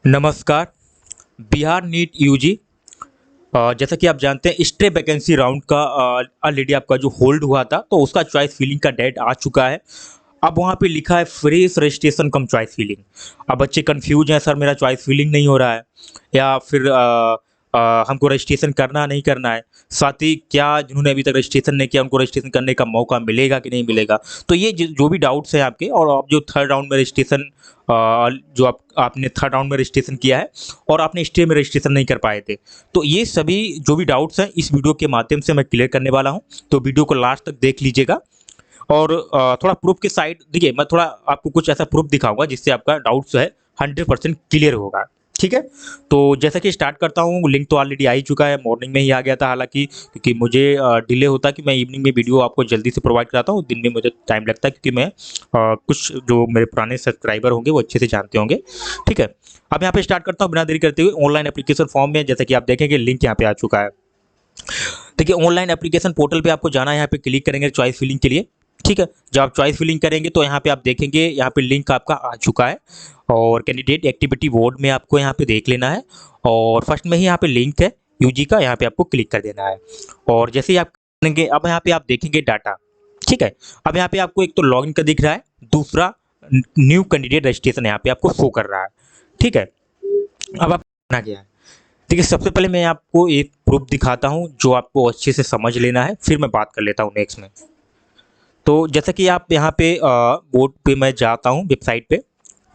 नमस्कार। Bihar NEET UG जैसा कि आप जानते हैं स्टे वैकेंसी राउंड का ऑलरेडी आपका जो होल्ड हुआ था तो उसका चॉइस फिलिंग का डेट आ चुका है। अब वहाँ पे लिखा है फ्रेश रजिस्ट्रेशन कम चॉइस फिलिंग। अब बच्चे कंफ्यूज हैं, सर मेरा चॉइस फिलिंग नहीं हो रहा है या फिर हमको रजिस्ट्रेशन करना नहीं करना है। साथ ही क्या जिन्होंने अभी तक रजिस्ट्रेशन नहीं किया उनको रजिस्ट्रेशन करने का मौका मिलेगा कि नहीं मिलेगा। तो ये जो भी डाउट्स हैं आपके, और आप जो थर्ड राउंड में रजिस्ट्रेशन जो आपने थर्ड राउंड में रजिस्ट्रेशन किया है और आपने स्टे में रजिस्ट्रेशन नहीं कर पाए थे, तो ये सभी जो भी डाउट्स हैं इस वीडियो के माध्यम से मैं क्लियर करने वाला हूँ। तो वीडियो को लास्ट तक देख लीजिएगा। और थोड़ा प्रूफ के साइड देखिए, मैं थोड़ा आपको कुछ ऐसा प्रूफ दिखाऊंगा जिससे आपका डाउट जो है 100% क्लियर होगा। ठीक है, तो जैसा कि स्टार्ट करता हूँ। लिंक तो ऑलरेडी आ ही चुका है, मॉर्निंग में ही आ गया था हालांकि, क्योंकि मुझे डिले होता कि मैं इवनिंग में वीडियो आपको जल्दी से प्रोवाइड कराता हूँ। दिन में मुझे टाइम लगता है क्योंकि मैं कुछ जो मेरे पुराने सब्सक्राइबर होंगे वो अच्छे से जानते होंगे। ठीक है, अब यहाँ पे स्टार्ट करता हूँ बिना देरी करते हुए। ऑनलाइन एप्लीकेशन फॉर्म में जैसा कि आप देखेंगे लिंक यहाँ पे आ चुका है। देखिए, ऑनलाइन एप्लीकेशन पोर्टल पे आपको जाना है, यहाँ पे क्लिक करेंगे चॉइस फिलिंग के लिए। ठीक है, जब आप चॉइस फिलिंग करेंगे तो यहाँ पे आप देखेंगे यहाँ पे लिंक आपका आ चुका है और कैंडिडेट एक्टिविटी बोर्ड में आपको यहाँ पे देख लेना है। और फर्स्ट में ही यहाँ पे लिंक है यूजी का, यहाँ पे आपको क्लिक कर देना है। और जैसे ही आप करेंगे अब यहाँ पे आप देखेंगे डाटा। ठीक है, अब यहाँ पे आपको एक तो लॉगिन का दिख रहा है, दूसरा न्यू कैंडिडेट रजिस्ट्रेशन यहाँ पे आपको शो कर रहा है। ठीक है, अब आप करना क्या है, देखिए सबसे पहले मैं आपको एक प्रूफ दिखाता हूँ जो आपको अच्छे से समझ लेना है, फिर मैं बात कर लेता हूँ नेक्स्ट में। तो जैसा कि आप यहाँ पे बोर्ड पे मैं जाता हूँ वेबसाइट पे।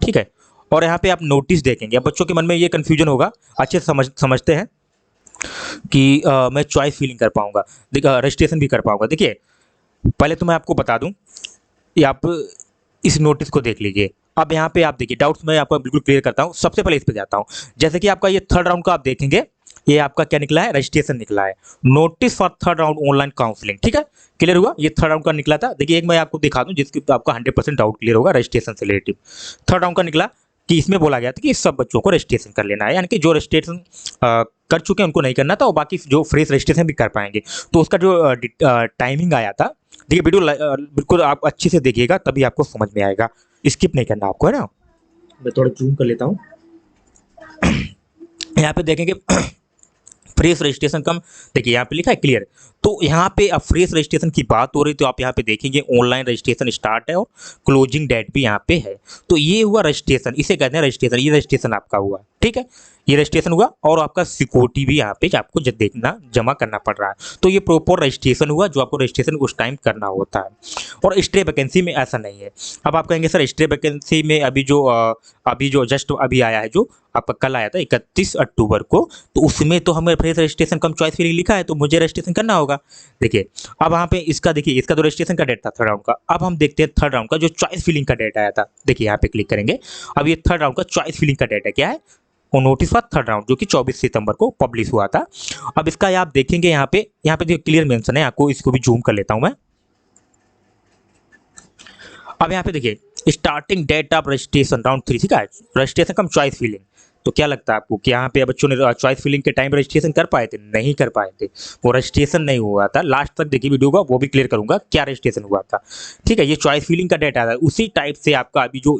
ठीक है, और यहाँ पे आप नोटिस देखेंगे। अब बच्चों के मन में ये कन्फ्यूजन होगा, अच्छे से समझते हैं कि मैं चॉइस फिलिंग कर पाऊंगा, देखिए रजिस्ट्रेशन भी कर पाऊंगा। देखिए पहले तो मैं आपको बता दूं, ये आप इस नोटिस को देख लीजिए। अब यहाँ पे आप देखिए, डाउट्स मैं आपको बिल्कुल क्लियर करता हूँ। सबसे पहले इस पे जाता हूँ। जैसे कि आपका ये थर्ड राउंड का आप देखेंगे, ये आपका क्या निकला है, रजिस्ट्रेशन निकला है, notice for third round online counselling. ठीक है, क्लियर हुआ, ये थर्ड राउंड का निकला था। देखिए एक मैं आपको दिखा दूं जिसकी आपका 100% डाउट क्लियर होगा रजिस्ट्रेशन से रिलेटिव। थर्ड राउंड का निकला कि इसमें बोला गया था कि सब बच्चों को रजिस्ट्रेशन कर लेना है, यानी कि जो रजिस्ट्रेशन कर चुके हैं उनको नहीं करना था और बाकी जो फ्रेश रजिस्ट्रेशन भी कर पाएंगे। तो उसका जो टाइमिंग आया था, देखिए वीडियो बिल्कुल आप अच्छे से देखिएगा तभी आपको समझ में आएगा, स्किप नहीं करना आपको, है ना। मैं थोड़ा जूम कर लेता हूँ। यहाँ पे देखेंगे फ्रेश रजिस्ट्रेशन कम, देखिए यहाँ पे लिखा है क्लियर। तो यहाँ पे अब फ्रेश रजिस्ट्रेशन की बात हो रही तो आप यहाँ पे देखेंगे ऑनलाइन रजिस्ट्रेशन स्टार्ट है और क्लोजिंग डेट भी यहाँ पे है। तो ये हुआ रजिस्ट्रेशन, इसे कहते हैं रजिस्ट्रेशन। ये रजिस्ट्रेशन आपका हुआ, ठीक है, ये रजिस्ट्रेशन हुआ और आपका सिक्योरिटी भी यहाँ पे आपको देखना जमा करना पड़ रहा है। तो ये प्रॉपर रजिस्ट्रेशन हुआ जो आपको रजिस्ट्रेशन उस टाइम करना होता है। और स्टे वैकेंसी में ऐसा नहीं है। अब आप कहेंगे सर स्टे वैकेंसी में अभी जो जस्ट अभी आया है, जो आपका कल आया था 31 अक्टूबर को, तो उसमें तो हमें फ्रेश रजिस्ट्रेशन कम चॉइस फिलिंग लिखा है तो मुझे रजिस्ट्रेशन करना होगा। देखिए अब वहाँ पे इसका देखिए, इसका तो रजिस्ट्रेशन का डेट था थर्ड राउंड का। अब हम देखते हैं थर्ड राउंड का जो चॉइस फिलिंग का डेट आया था। देखिए यहाँ पे क्लिक करेंगे, अब ये थर्ड राउंड का चॉइस फिलिंग का डेट है, क्या है, वो नोटिस फॉर थर्ड राउंड जो कि 24 सितंबर को पब्लिश हुआ था। अब इसका आप देखेंगे यहाँ पे देखिए क्लियर मेंशन है, आपको इसको भी जूम कर लेता हूँ मैं। अब यहाँ पे देखिए starting date of registration round 3, ठीक है, रजिस्ट्रेशन कम चॉइस फिलिंग। तो क्या लगता है आपको कि यहाँ पे बच्चों ने चॉइस फिलिंग के टाइम रजिस्ट्रेशन कर पाए थे? नहीं कर पाए थे, वो रजिस्ट्रेशन नहीं हुआ था। लास्ट तक देखिए वीडियो का, वो भी क्लियर करूंगा क्या रजिस्ट्रेशन हुआ था। ठीक है, ये चॉइस फिलिंग का डेटा है, उसी टाइप से आपका अभी जो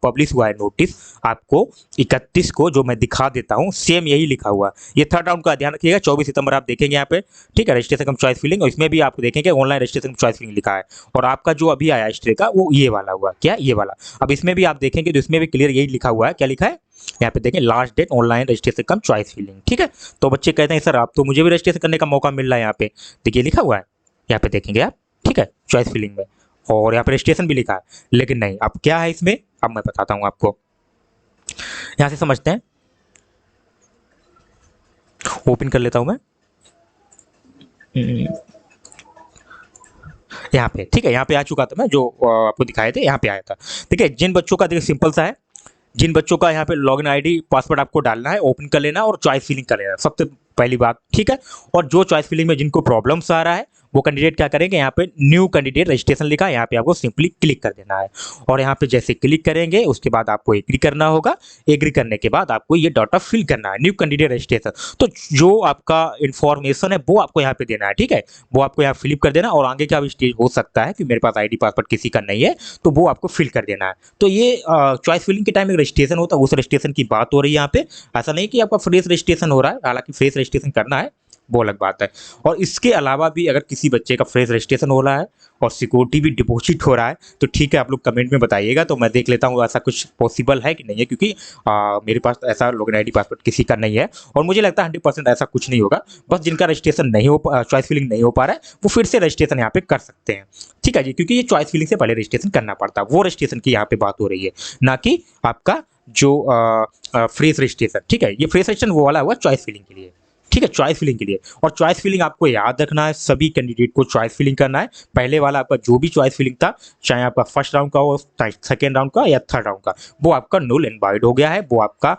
पब्लिश हुआ है नोटिस आपको 31 को, जो मैं दिखा देता हूँ, सेम यही लिखा हुआ। ये थर्ड राउंड का ध्यान रखिएगा, 24 सितंबर आप देखेंगे यहाँ पे। ठीक है, रजिस्ट्रेशन कम चॉइस फिलिंग, और इसमें भी आप देखेंगे ऑनलाइन रजिस्ट्रेशन चॉइस फिलिंग लिखा है। और आपका जो अभी आया स्टे का वो ये वाला हुआ, क्या ये वाला। अब इसमें भी आप देखेंगे तो इसमें भी क्लियर यही लिखा हुआ है, क्या लिखा है यहाँ पे देखें, लास्ट डेट ऑनलाइन रजिस्ट्रेशन कम चॉइस फिलिंग। ठीक है, तो बच्चे कहते हैं सर आप तो मुझे भी रजिस्ट्रेशन करने का मौका मिल रहा है, यहाँ पे देखिए लिखा हुआ है, यहाँ पे देखेंगे आप। ठीक है, चॉइस फिलिंग में, और यहाँ पे रजिस्ट्रेशन भी लिखा है, लेकिन नहीं, अब क्या है इसमें, अब मैं बताता हूँ आपको, यहाँ से समझते हैं। ओपन कर लेता हूँ मैं यहाँ पे। ठीक है, यहाँ पे आ चुका था मैं, जो आपको दिखाए थे यहाँ पे आया था। ठीक है, जिन बच्चों का देखिए सिंपल सा है, जिन बच्चों का यहाँ पे लॉगिन आईडी पासवर्ड आपको डालना है, ओपन कर लेना और चॉइस फिलिंग कर लेना, सबसे पहली बात। ठीक है, और जो चॉइस फिलिंग में जिनको प्रॉब्लम्स आ रहा है वो कैंडिडेट क्या करेंगे, यहाँ पे न्यू कैंडिडेट रजिस्ट्रेशन लिखा है, यहाँ पे आपको सिंपली क्लिक कर देना है। और यहाँ पे जैसे क्लिक करेंगे उसके बाद आपको एग्री करना होगा। एग्री करने के बाद आपको ये डाटा फिल करना है, न्यू कैंडिडेट रजिस्ट्रेशन। तो जो आपका इन्फॉर्मेशन है वो आपको यहाँ पे देना है, ठीक है, वो आपको यहाँ फिलिप कर देना। और आगे का भी स्टेज हो सकता है कि मेरे पास आईडी पासवर्ड किसी का नहीं है, तो वो आपको फिल कर देना है। तो ये चॉइस फिलिंग के टाइम एक रजिस्ट्रेशन होता है, उस रजिस्ट्रेशन की बात हो रही है यहाँ पे। ऐसा नहीं कि आपका फ्रेश रजिस्ट्रेशन हो रहा है, हालांकि फ्रेश रजिस्ट्रेशन करना है वो अलग बात है। और इसके अलावा भी अगर किसी बच्चे का फ्रेश रजिस्ट्रेशन हो रहा है और सिक्योरिटी भी डिपॉजिट हो रहा है तो ठीक है, आप लोग कमेंट में बताइएगा, तो मैं देख लेता हूँ ऐसा कुछ पॉसिबल है कि नहीं है, क्योंकि मेरे पास ऐसा लॉगिन आईडी पासवर्ड किसी का नहीं है। और मुझे लगता है 100% ऐसा कुछ नहीं होगा। बस जिनका रजिस्ट्रेशन नहीं हो, चॉइस फिलिंग नहीं हो पा रहा है, वो फिर से रजिस्ट्रेशन यहाँ पे कर सकते हैं, ठीक है जी, क्योंकि ये चॉइस फिलिंग से पहले रजिस्ट्रेशन करना पड़ता है। वो रजिस्ट्रेशन की यहाँ पे बात हो रही है, ना कि आपका जो फ्रेश रजिस्ट्रेशन, ठीक है। ये फ्रेश रजिस्ट्रेशन वो वाला हुआ चॉइस फिलिंग के लिए, ठीक है, चॉइस फिलिंग के लिए। और चॉइस फिलिंग आपको याद रखना है, सभी कैंडिडेट को चॉइस फिलिंग करना है। पहले वाला आपका जो भी चॉइस फिलिंग था, चाहे आपका फर्स्ट राउंड का हो, सेकेंड राउंड का या थर्ड राउंड का, वो आपका null and void हो गया है, वो आपका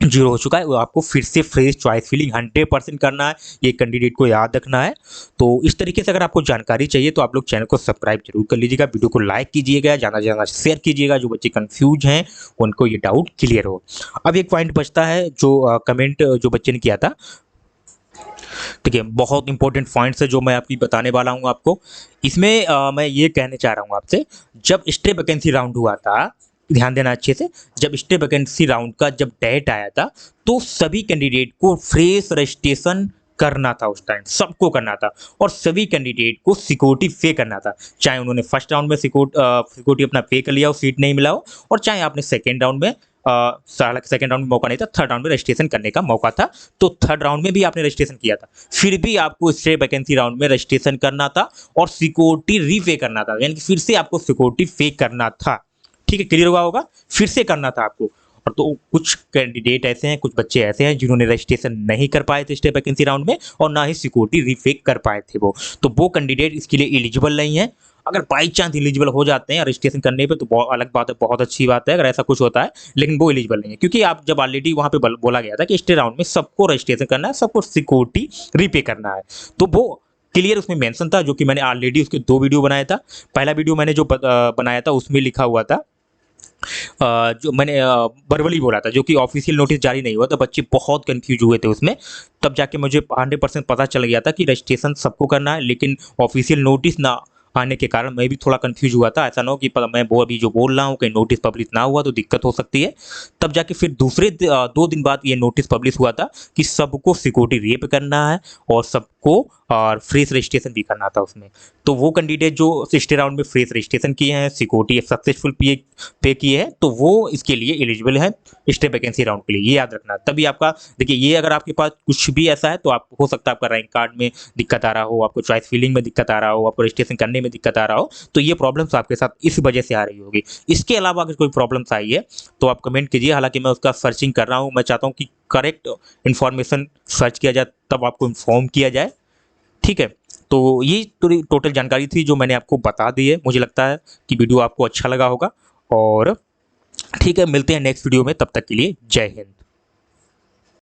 जीरो हो चुका है। वो आपको फिर से फ्रेश चॉइस फिलिंग 100% करना है, ये कैंडिडेट को याद रखना है। तो इस तरीके से अगर आपको जानकारी चाहिए तो आप लोग चैनल को सब्सक्राइब जरूर कर लीजिएगा, वीडियो को लाइक कीजिएगा, ज़्यादा से ज़्यादा शेयर कीजिएगा, जो बच्चे कंफ्यूज हैं उनको ये डाउट क्लियर हो। अब एक पॉइंट बचता है जो कमेंट जो बच्चे ने किया था, ठीक है, बहुत इंपॉर्टेंट पॉइंट्स है जो मैं आपकी बताने वाला हूँ आपको। इसमें मैं ये कहने चाह रहा हूँ आपसे, जब स्टे वैकेंसी राउंड हुआ था, ध्यान देना अच्छे से, जब स्टे वैकेंसी राउंड का जब डेट आया था तो सभी कैंडिडेट को फ्रेश रजिस्ट्रेशन करना था, उस टाइम सबको करना था। और सभी कैंडिडेट को सिक्योरिटी पे करना था, चाहे उन्होंने फर्स्ट राउंड में सिक्योरिटी अपना पे कर लिया हो, सीट नहीं मिला हो, और चाहे आपने सेकेंड राउंड में सेकेंड राउंड में मौका नहीं था, थर्ड राउंड में रजिस्ट्रेशन करने का मौका था, तो थर्ड राउंड में भी आपने रजिस्ट्रेशन किया था, फिर भी आपको स्टे वैकेंसी राउंड में रजिस्ट्रेशन करना था और सिक्योरिटी रीपे करना था, यानी कि फिर से आपको सिक्योरिटी पे करना था, ठीक है, क्लियर हुआ होगा, फिर से करना था आपको। और तो कुछ कैंडिडेट ऐसे हैं, कुछ बच्चे ऐसे हैं जिन्होंने रजिस्ट्रेशन नहीं कर पाए थे स्टे वैकेंसी राउंड में, और ना ही सिक्योरिटी रीफेक कर पाए थे वो, तो वो कैंडिडेट इसके लिए एलिजिबल नहीं है। अगर बाई चांस एलिजिबल हो जाते हैं रजिस्ट्रेशन करने पे तो बहुत अलग बात है, बहुत अच्छी बात है अगर ऐसा कुछ होता है, लेकिन वो एलिजिबल नहीं है, क्योंकि आप जब ऑलरेडी वहाँ पे बोला गया था कि स्टे राउंड में सबको रजिस्ट्रेशन करना है, सबको सिक्योरिटी रीपे करना है, तो वो क्लियर उसमें मेंशन था, जो कि मैंने ऑलरेडी उसके 2 वीडियो बनाया था। पहला वीडियो मैंने जो बनाया था उसमें लिखा हुआ था, जो मैंने वर्बली बोला था, जो कि ऑफिशियल नोटिस जारी नहीं हुआ, तो बच्चे बहुत कंफ्यूज हुए थे उसमें। तब जाके मुझे 100% पता चल गया था कि रजिस्ट्रेशन सबको करना है, लेकिन ऑफिशियल नोटिस ना आने के कारण मैं भी थोड़ा कंफ्यूज हुआ था। ऐसा ना हो कि मैं वो अभी जो बोल रहा हूँ कहीं नोटिस पब्लिश ना हुआ तो दिक्कत हो सकती है। तब जाके फिर दूसरे 2 दिन बाद ये नोटिस पब्लिश हुआ था कि सबको सिक्योरिटी रीप करना है और सबको और फ्रेश रजिस्ट्रेशन भी करना था उसमें। तो वो कैंडिडेट जो स्टे राउंड में फ्रेश रजिस्ट्रेशन किए हैं, सिक्योरिटी सक्सेसफुल पे किए हैं, तो वो इसके लिए एलिजिबल है स्टे वैकेंसी राउंड के लिए, ये याद रखना। तभी आपका देखिए, ये अगर आपके पास कुछ भी ऐसा है तो आप हो सकता है आपका रैंक कार्ड में दिक्कत आ रहा हो, आपको चॉइस फिलिंग में दिक्कत आ रहा हो, आपको रजिस्ट्रेशन करने में दिक्कत आ रहा हो, तो ये प्रॉब्लम्स आपके साथ इस वजह से आ रही होगी। इसके अलावा अगर कोई प्रॉब्लम्स आई है तो आप कमेंट कीजिए, हालांकि मैं उसका सर्चिंग कर रहा हूँ। मैं चाहता हूँ कि करेक्ट इन्फॉर्मेशन सर्च किया जाए, तब आपको इन्फॉर्म किया जाए, ठीक है। तो ये टोटल जानकारी थी जो मैंने आपको बता दी है। मुझे लगता है कि वीडियो आपको अच्छा लगा होगा, और ठीक है, मिलते हैं नेक्स्ट वीडियो में, तब तक के लिए जय हिंद।